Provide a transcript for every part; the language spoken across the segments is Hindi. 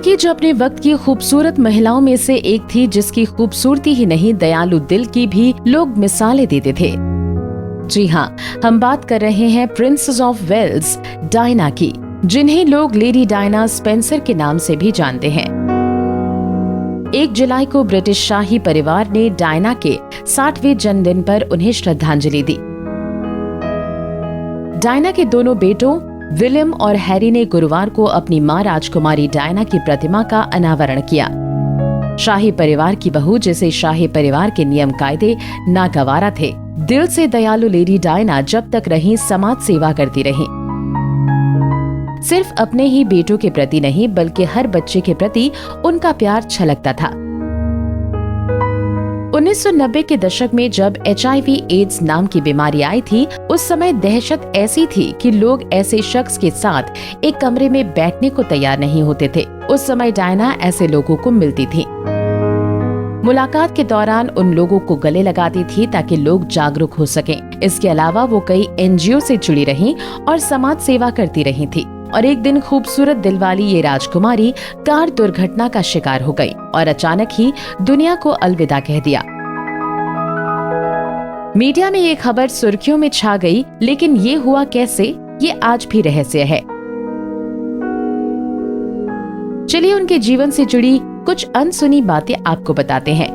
विकी जो अपने वक्त की खूबसूरत महिलाओं में से एक थी, जिसकी खूबसूरती ही नहीं दयालु दिल की भी लोग मिसालें देते थे। जी हाँ, हम बात कर रहे हैं प्रिंसेस ऑफ वेल्स डायना की, जिन्हें लोग लेडी डायना स्पेंसर के नाम से भी जानते हैं। 1 जुलाई को ब्रिटिश शाही परिवार ने डायना के 60वें जन्मदिन पर उन्हें श्रद्धांजलि दी। डायना के दोनों बेटों विलियम और हैरी ने गुरुवार को अपनी मां राजकुमारी डायना की प्रतिमा का अनावरण किया। शाही परिवार की बहू, जिसे शाही परिवार के नियम कायदे नागवारा थे, दिल से दयालु लेडी डायना जब तक रहीं समाज सेवा करती रहीं। सिर्फ अपने ही बेटों के प्रति नहीं, बल्कि हर बच्चे के प्रति उनका प्यार छलकता था। 1990 के दशक में जब HIV एड्स नाम की बीमारी आई थी, उस समय दहशत ऐसी थी कि लोग ऐसे शख्स के साथ एक कमरे में बैठने को तैयार नहीं होते थे। उस समय डायना ऐसे लोगों को मिलती थी। मुलाकात के दौरान उन लोगों को गले लगाती थी ताकि लोग जागरूक हो सकें। इसके अलावा वो कई NGO से जुड़ी रहीं और समाज सेवा करती रही थी। और एक दिन खूबसूरत दिल वाली ये राजकुमारी कार दुर्घटना का शिकार हो गई और अचानक ही दुनिया को अलविदा कह दिया। मीडिया में ये खबर सुर्खियों में छा गई, लेकिन ये हुआ कैसे, ये आज भी रहस्य है। चलिए उनके जीवन से जुड़ी कुछ अनसुनी बातें आपको बताते हैं।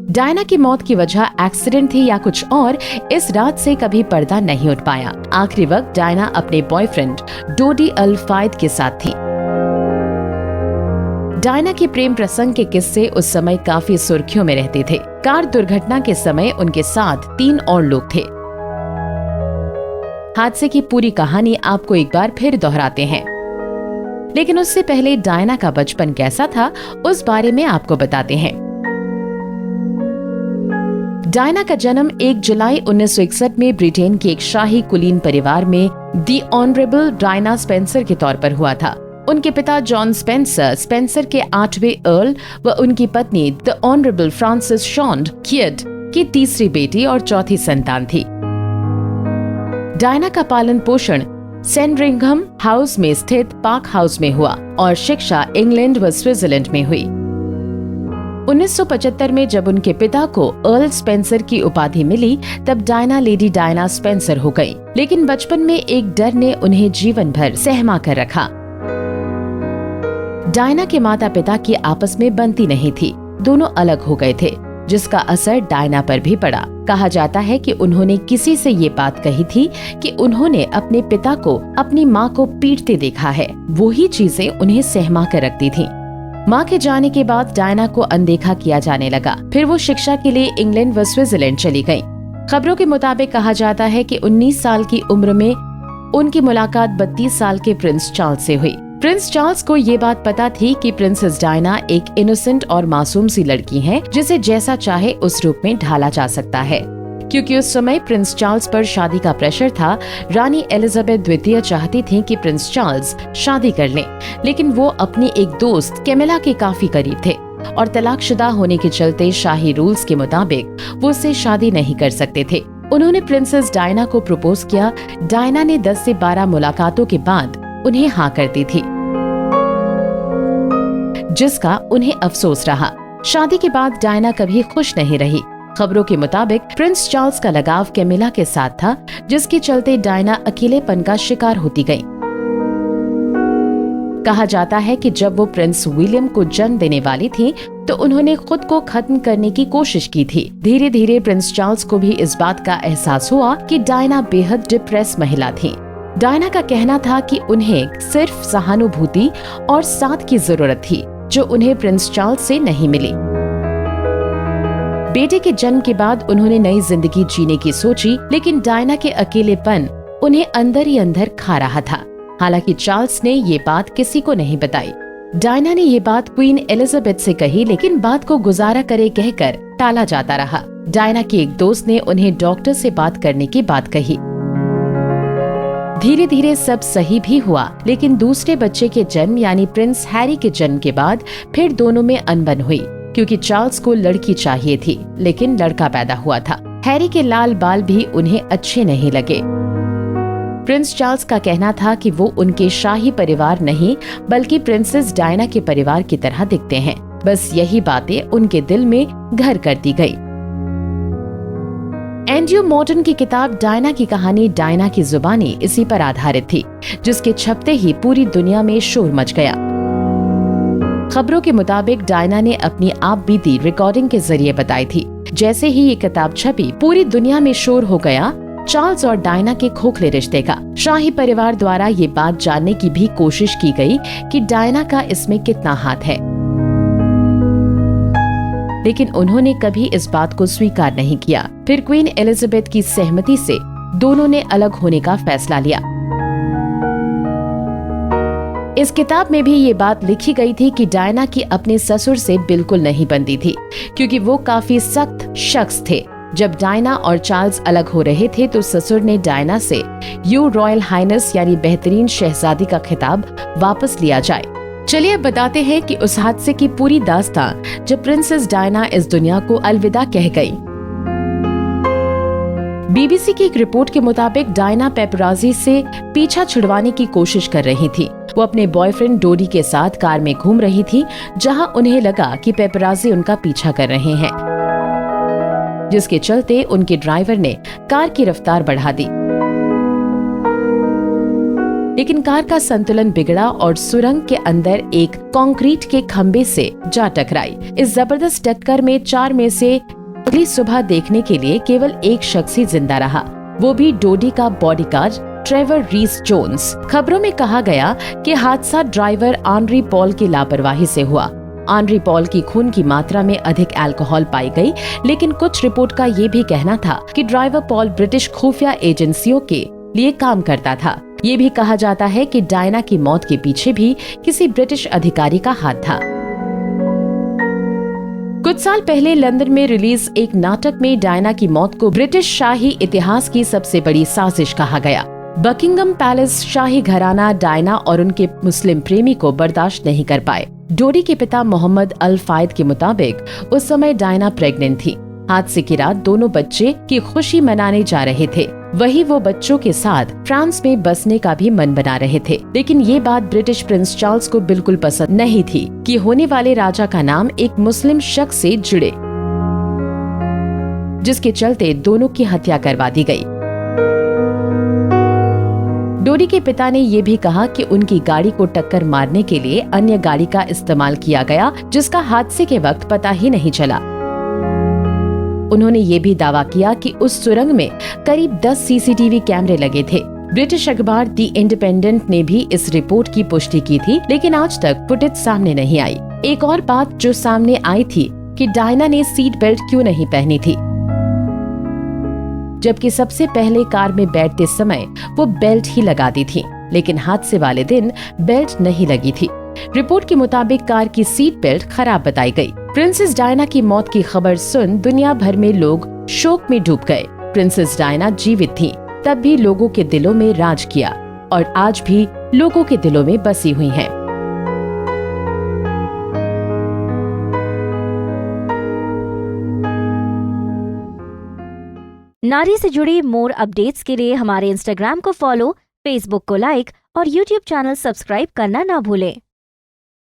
डायना की मौत की वजह एक्सीडेंट थी या कुछ और, इस रात से कभी पर्दा नहीं उठ पाया। आखिरी वक्त डायना अपने बॉयफ्रेंड डोडी अल फायद के साथ थी। डायना के प्रेम प्रसंग के किस्से उस समय काफी सुर्खियों में रहते थे। कार दुर्घटना के समय उनके साथ 3 और लोग थे। हादसे की पूरी कहानी आपको एक बार फिर दोहराते हैं, लेकिन उससे पहले डायना का बचपन कैसा था उस बारे में आपको बताते हैं। डायना का जन्म 1 जुलाई 1961 में ब्रिटेन के एक शाही कुलीन परिवार में दी ऑनरेबल डायना स्पेंसर के तौर पर हुआ था। उनके पिता जॉन स्पेंसर, स्पेंसर के 8वें अर्ल व उनकी पत्नी द ऑनरेबल फ्रांसिस शॉन्ड किड की तीसरी बेटी और चौथी संतान थी। डायना का पालन पोषण सैंडरिंघम हाउस में स्थित पार्क हाउस में हुआ और शिक्षा इंग्लैंड व स्विट्जरलैंड में हुई। 1975 में जब उनके पिता को अर्ल स्पेंसर की उपाधि मिली, तब डायना लेडी डायना स्पेंसर हो गई। लेकिन बचपन में एक डर ने उन्हें जीवन भर सहमा कर रखा। डायना के माता पिता की आपस में बनती नहीं थी, दोनों अलग हो गए थे, जिसका असर डायना पर भी पड़ा। कहा जाता है कि उन्होंने किसी से ये बात कही थी कि उन्होंने अपने पिता को अपनी माँ को पीटते देखा है। वही चीजें उन्हें सहमा कर रखती थीं। माँ के जाने के बाद डायना को अनदेखा किया जाने लगा। फिर वो शिक्षा के लिए इंग्लैंड व स्विट्जरलैंड चली गईं। खबरों के मुताबिक कहा जाता है कि 19 साल की उम्र में उनकी मुलाकात 32 साल के प्रिंस चार्ल्स से हुई। प्रिंस चार्ल्स को ये बात पता थी कि प्रिंसेस डायना एक इनोसेंट और मासूम सी लड़की है, जिसे जैसा चाहे उस रूप में ढाला जा सकता है। क्योंकि उस समय प्रिंस चार्ल्स पर शादी का प्रेशर था, रानी एलिजाबेथ द्वितीय चाहती थी कि प्रिंस चार्ल्स शादी कर लें, लेकिन वो अपनी एक दोस्त कैमिला के काफी करीब थे और तलाकशुदा होने के चलते शाही रूल्स के मुताबिक वो उससे शादी नहीं कर सकते थे। उन्होंने प्रिंसेस डायना को प्रपोज किया। डायना ने 10 से 12 मुलाकातों के बाद उन्हें हाँ कर दी थी, जिसका उन्हें अफसोस रहा। शादी के बाद डायना कभी खुश नहीं रही। खबरों के मुताबिक प्रिंस चार्ल्स का लगाव कैमिला के साथ था, जिसके चलते डायना अकेलेपन का शिकार होती गई। कहा जाता है कि जब वो प्रिंस विलियम को जन्म देने वाली थी, तो उन्होंने खुद को खत्म करने की कोशिश की थी। धीरे धीरे प्रिंस चार्ल्स को भी इस बात का एहसास हुआ कि डायना बेहद डिप्रेस महिला थी। डायना का कहना था कि उन्हें सिर्फ सहानुभूति और साथ की जरूरत थी, जो उन्हें प्रिंस चार्ल्स से नहीं मिली। बेटे के जन्म के बाद उन्होंने नई जिंदगी जीने की सोची, लेकिन डायना के अकेलेपन उन्हें अंदर ही अंदर खा रहा था। हालांकि चार्ल्स ने ये बात किसी को नहीं बताई। डायना ने ये बात क्वीन एलिजाबेथ से कही, लेकिन बात को गुजारा करे कहकर टाला जाता रहा। डायना की एक दोस्त ने उन्हें डॉक्टर से बात करने की बात कही। धीरे धीरे सब सही भी हुआ, लेकिन दूसरे बच्चे के जन्म यानी प्रिंस हैरी के जन्म के बाद फिर दोनों में अनबन हुई, क्योंकि चार्ल्स को लड़की चाहिए थी, लेकिन लड़का पैदा हुआ था। हैरी के लाल बाल भी उन्हें अच्छे नहीं लगे। प्रिंस चार्ल्स का कहना था कि वो उनके शाही परिवार नहीं बल्कि प्रिंसेस डायना के परिवार की तरह दिखते हैं। बस यही बातें उनके दिल में घर करती गई। एंड्रयू मॉर्टन की किताब डायना की कहानी डायना की जुबानी इसी पर आधारित थी, जिसके छपते ही पूरी दुनिया में शोर मच गया। खबरों के मुताबिक डायना ने अपनी आप बीती रिकॉर्डिंग के जरिए बताई थी। जैसे ही ये किताब छपी, पूरी दुनिया में शोर हो गया चार्ल्स और डायना के खोखले रिश्ते का। शाही परिवार द्वारा ये बात जानने की भी कोशिश की गई कि डायना का इसमें कितना हाथ है, लेकिन उन्होंने कभी इस बात को स्वीकार नहीं किया। फिर क्वीन एलिजाबेथ की सहमति से दोनों ने अलग होने का फैसला लिया। इस किताब में भी ये बात लिखी गई थी कि डायना की अपने ससुर से बिल्कुल नहीं बनती थी, क्योंकि वो काफी सख्त शख्स थे। जब डायना और चार्ल्स अलग हो रहे थे तो ससुर ने डायना से यू रॉयल हाइनेस यानी बेहतरीन शहजादी का खिताब वापस लिया जाए। चलिए अब बताते हैं कि उस हादसे की पूरी दास्तान जब प्रिंसेस डायना इस दुनिया को अलविदा कह गई। बीबीसी की एक रिपोर्ट के मुताबिक डायना पेपराजी से पीछा छुड़वाने की कोशिश कर रही थी। वो अपने बॉयफ्रेंड डोडी के साथ कार में घूम रही थी, जहां उन्हें लगा कि पेपराजी उनका पीछा कर रहे हैं, जिसके चलते उनके ड्राइवर ने कार की रफ्तार बढ़ा दी। लेकिन कार का संतुलन बिगड़ा और सुरंग के अंदर एक कंक्रीट के खंबे से जा टकराई। इस जबरदस्त टक्कर में 4 में से अगली सुबह देखने के लिए केवल एक शख्स ही जिंदा रहा, वो भी डोडी का बॉडीगार्ड ट्रेवर रीस जोन्स। खबरों में कहा गया कि हादसा ड्राइवर आनरी पॉल की लापरवाही से हुआ। आनरी पॉल की खून की मात्रा में अधिक अल्कोहल पाई गई, लेकिन कुछ रिपोर्ट का ये भी कहना था कि ड्राइवर पॉल ब्रिटिश खुफिया एजेंसियों के लिए काम करता था। ये भी कहा जाता है कि डायना की मौत के पीछे भी किसी ब्रिटिश अधिकारी का हाथ था। कुछ साल पहले लंदन में रिलीज एक नाटक में डायना की मौत को ब्रिटिश शाही इतिहास की सबसे बड़ी साजिश कहा गया। बकिंगम पैलेस शाही घराना डायना और उनके मुस्लिम प्रेमी को बर्दाश्त नहीं कर पाए। डोडी के पिता मोहम्मद अल फायद के मुताबिक उस समय डायना प्रेग्नेंट थी। हादसे की रात दोनों बच्चे की खुशी मनाने जा रहे थे। वही वो बच्चों के साथ फ्रांस में बसने का भी मन बना रहे थे। लेकिन ये बात ब्रिटिश प्रिंस चार्ल्स को बिल्कुल पसंद नहीं थी कि होने वाले राजा का नाम एक मुस्लिम शख्स से जुड़े, जिसके चलते दोनों की हत्या करवा दी गई। डोडी के पिता ने ये भी कहा कि उनकी गाड़ी को टक्कर मारने के लिए अन्य गाड़ी का इस्तेमाल किया गया, जिसका हादसे के वक्त पता ही नहीं चला। उन्होंने ये भी दावा किया कि उस सुरंग में करीब 10 सीसीटीवी कैमरे लगे थे। ब्रिटिश अखबार द इंडिपेंडेंट ने भी इस रिपोर्ट की पुष्टि की थी, लेकिन आज तक फुटेज सामने नहीं आई। एक और बात जो सामने आई थी कि डायना ने सीट बेल्ट क्यों नहीं पहनी थी, जबकि सबसे पहले कार में बैठते समय वो बेल्ट ही लगा दी थी, लेकिन हादसे वाले दिन बेल्ट नहीं लगी थी। रिपोर्ट के मुताबिक कार की सीट बेल्ट खराब बताई गई। प्रिंसेस डायना की मौत की खबर सुन दुनिया भर में लोग शोक में डूब गए। प्रिंसेस डायना जीवित थी, तब भी लोगों के दिलों में राज किया और आज भी लोगों के दिलों में बसी हुई हैं। नारी से जुड़ी मोर अपडेट्स के लिए हमारे इंस्टाग्राम को फॉलो, फेसबुक को लाइक और यूट्यूब चैनल सब्सक्राइब करना ना भूलें।